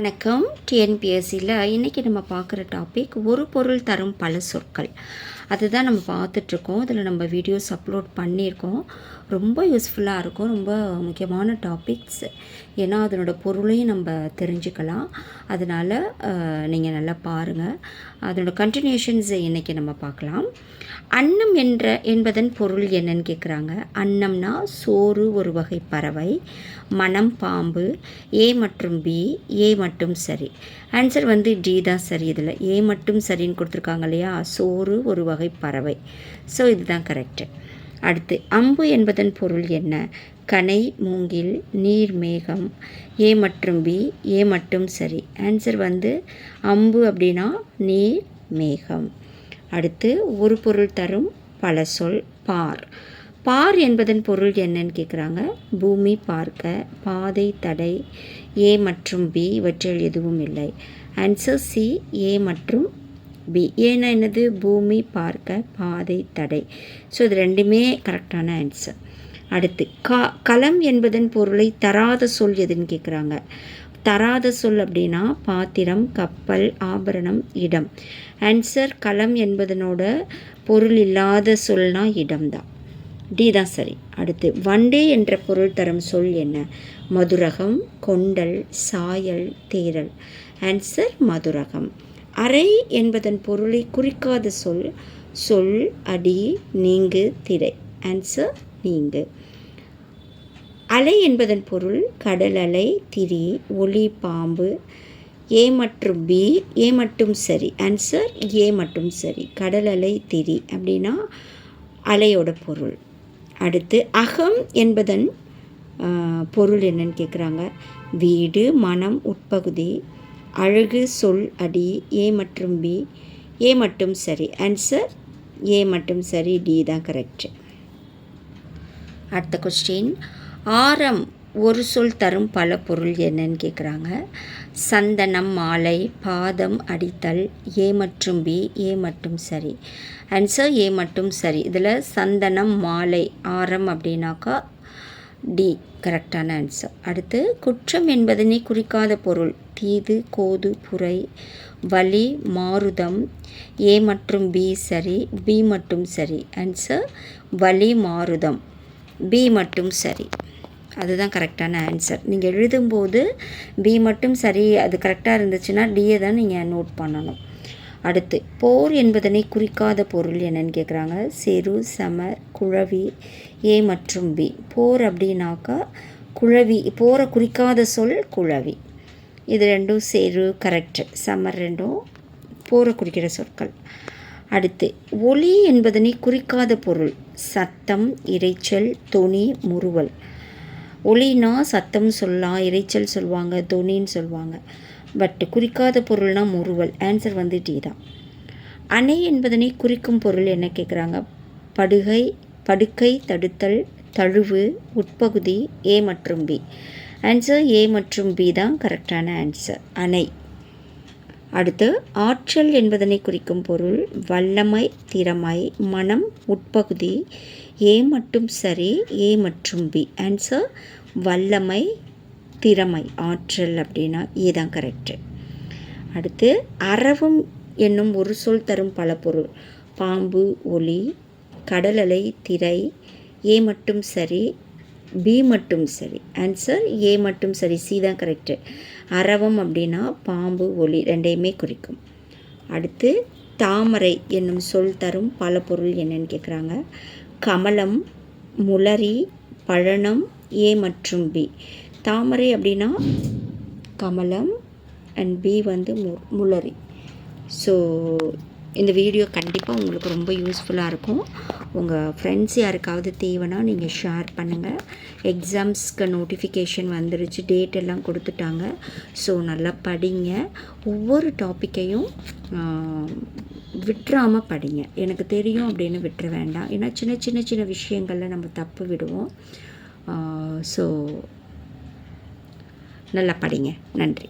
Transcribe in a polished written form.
வணக்கம். டிஎன்பிஎஸ்சியில் இன்றைக்கி நம்ம பார்க்குற டாபிக் ஒரு பொருள் தரும் பல சொற்கள். அதுதான் நம்ம பார்த்துட்ருக்கோம். இதில் நம்ம வீடியோஸ் அப்லோட் பண்ணியிருக்கோம். ரொம்ப யூஸ்ஃபுல்லாக இருக்கும். ரொம்ப முக்கியமான டாபிக்ஸ். ஏன்னா அதனோட பொருளையும் நம்ம தெரிஞ்சுக்கலாம். அதனால் நீங்கள் நல்லா பாருங்கள். அதனோட கண்டினியூஷன்ஸ் இன்றைக்கி நம்ம பார்க்கலாம். அன்னம் என்பதன் பொருள் என்னன்னு கேட்குறாங்க. அன்னம்னா சோறு, ஒரு வகை பறவை. மனம் பாம்பு. ஏ மற்றும் பி. ஏ மட்டும் சரி. ஆன்சர் டி தான் சரி. இதில் ஏ மட்டும் சரின்னு கொடுத்துருக்காங்க இல்லையா. சோறு, ஒரு வகை பறவை. ஸோ இதுதான் கரெக்டு. அடுத்து அம்பு என்பதன் பொருள் என்ன? கனை, மூங்கில், நீர், மேகம். ஏ மற்றும் பி. ஏ மட்டும் சரி. ஆன்சர் அம்பு அப்படின்னா நீர், மேகம். அடுத்து ஒரு பொருள் தரும் பல சொல் பார். பார் என்பதன் பொருள் என்னன்னு கேட்குறாங்க. பூமி பார்க்க, பாதை, தடை. ஏ மற்றும் பி இவற்றில் எதுவும் இல்லை. ஆன்சர் சி, ஏ மற்றும் பி. ஏன்னா என்னது? பூமி பார்க்க, பாதை, தடை. ஸோ இது ரெண்டுமே கரெக்டான ஆன்சர். அடுத்து களம் என்பதன் பொருளை தராத சொல் எதுன்னு கேட்குறாங்க. தராத சொல் அப்படின்னா பாத்திரம், கப்பல், ஆபரணம், இடம். ஆன்சர் களம் என்பதனோட பொருள் இல்லாத சொல்னா இடம்தான். டி தான் சரி. அடுத்து வண்டே என்ற பொருள் தரும் சொல் என்ன? மதுரகம், கொண்டல், சாயல், தேரல். ஆன்சர் மதுரகம். அறை என்பதன் பொருளை குறிக்காத சொல். சொல், அடி, நீங்கு, திரை. ஆன்சர் நீங்கு. அலை என்பதன் பொருள் கடல் அலை, திரி, ஒளி, பாம்பு. ஏ மற்றும் பி. ஏ மட்டும் சரி. ஆன்சர் ஏ மட்டும் சரி. கடல் அலை, திரி அப்படின்னா அலையோட பொருள். அடுத்து அகம் என்பதன் பொருள் என்னன்னு கேட்குறாங்க. வீடு, மனம், உட்பகுதி. அழகு, சொல், அடி. ஏ மற்றும் பி. ஏ மட்டும் சரி. ஆன்சர் ஏ மட்டும் சரி. டி தான் கரெக்ட். அடுத்த கொஸ்டின். ஆரம் ஒரு சொல் தரும் பல பொருள் என்னன்னு கேட்குறாங்க. சந்தனம், மாலை, பாதம், அடித்தல். ஏ மற்றும் பி. ஏ மட்டும் சரி. ஆன்சர் ஏ மட்டும் சரி. இதில் சந்தனம், மாலை, ஆரம் அப்படின்னாக்கா டி கரெக்டான ஆன்சர். அடுத்து குற்றம் என்பதனை குறிக்காத பொருள். தீது, கோது, புரை, வலி, மாருதம். ஏ மற்றும் பி சரி. பி மட்டும் சரி. ஆன்சர் வலி, மாருதம். பி மட்டும் சரி. அதுதான் கரெக்டான ஆன்சர். நீங்கள் எழுதும்போது பி மட்டும் சரி அது கரெக்டாக இருந்துச்சுன்னா டியை தான் நீங்கள் நோட் பண்ணணும். அடுத்து போர் என்பதனை குறிக்காத பொருள் என்னன்னு கேட்குறாங்க. செரு, சமர், குழவி. ஏ மற்றும் பி. போர் அப்படின்னாக்கா குழவி. போரை குறிக்காத சொல் குழவி. இது ரெண்டும் செரு கரெக்ட். சமர் ரெண்டும் போரை குறிக்கிற சொற்கள். அடுத்து ஒலி என்பதனை குறிக்காத பொருள். சத்தம், இரைச்சல், தொனி, முறுவல். ஒலினா சத்தம் சொல்லலாம், இரைச்சல் சொல்லுவாங்க, தொனின்னு சொல்லுவாங்க. பட் குறிக்காத பொருள்னா முறுவல். ஆன்சர் டி தான். அணை என்பதனை குறிக்கும் பொருள் என்ன கேட்குறாங்க. படுகை, படுக்கை, தடுத்தல், தழுவு, உட்பகுதி. ஏ மற்றும் பி. ஆன்சர் ஏ மற்றும் பி தான் கரெக்டான ஆன்சர். அணை. அடுத்து ஆற்றல் என்பதனை குறிக்கும் பொருள். வல்லமை, திறமை, மனம், உட்பகுதி. ஏ மட்டும் சரி. ஏ மற்றும் பி. ஆன்சர் வல்லமை, திறமை, ஆற்றல் அப்படின்னா ஏ தான் கரெக்டு. அடுத்து அரவம் என்னும் ஒரு சொல் தரும் பல பொருள். பாம்பு, ஒளி, கடலலை, திரை. ஏ மட்டும் சரி. பி மட்டும் சரி. ஆன்சர் ஏ மட்டும் சரி. சி தான் கரெக்டு. அரவம் அப்படின்னா பாம்பு, ஒளி ரெண்டையுமே குறிக்கும். அடுத்து தாமரை என்னும் சொல் தரும் பல பொருள் என்னன்னு கேட்குறாங்க. கமலம், முளரி, பழனம். ஏ மற்றும் பி. தாமரை அப்படின்னா கமலம் அண்ட் பி முளரி. ஸோ இந்த வீடியோ கண்டிப்பாக உங்களுக்கு ரொம்ப யூஸ்ஃபுல்லாக இருக்கும். உங்கள் ஃப்ரெண்ட்ஸ் யாருக்காவது தேவைன்னா நீங்கள் ஷேர் பண்ணுங்கள். எக்ஸாம்ஸ்க்கு நோட்டிஃபிகேஷன் வந்துருச்சு, டேட் எல்லாம் கொடுத்துட்டாங்க. ஸோ நல்லா படிங்க. ஒவ்வொரு டாப்பிக்கையும் விட்டுறாமல் படிங்க. எனக்கு தெரியும் அப்படின்னு விட்டுற வேண்டாம். ஏன்னா சின்ன சின்ன சின்ன விஷயங்களில் நம்ம தப்பு விடுவோம். ஸோ நல்லா படிங்க. நன்றி.